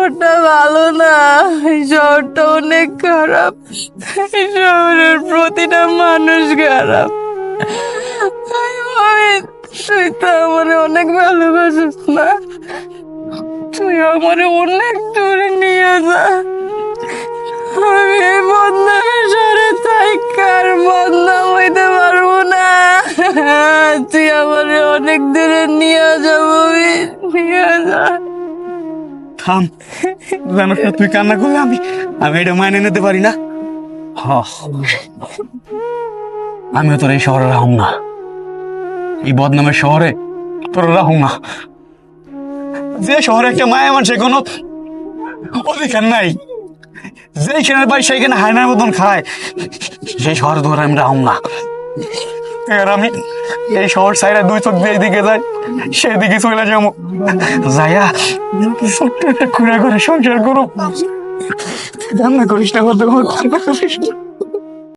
শহরটা ভালো না, এই শহরটা অনেক খারাপ। এই শহরের প্রতিটা মানুষ খারাপ। তুই তো আমার অনেক ভালোবাসিস না, তুই আমার অনেক দূরে নিয়ে যা। আমি এই বদনামের শহরে থাকার বদনাম হইতে পারবো না। তুই আমার অনেক দূরে নিয়ে যাবো, নিয়ে যা। থাম, জানোস না তুই কান্না করলে আমি আমি এটা মাইনে নিতে পারি না। আমিও তোর এই শহরে রাহুম না, এই বদনামের শহরে তোর রাহুম না। যে শহরে একটা মায়া মানুষের কোনো অধিকার নাই, যেখানে পাই সেইখানে হায়নার মতন খায়, সেই শহরে তোর আমি রাহুম না। আর আমি এই শহর সাইডে দুই চোখ দিয়ে দিকে যাই, সেদিকে চলে যাবো। যাইয়া ছোট্ট একটা খুঁড়া করে সংসার করো। কান্না করিস না, কান্না করিস না।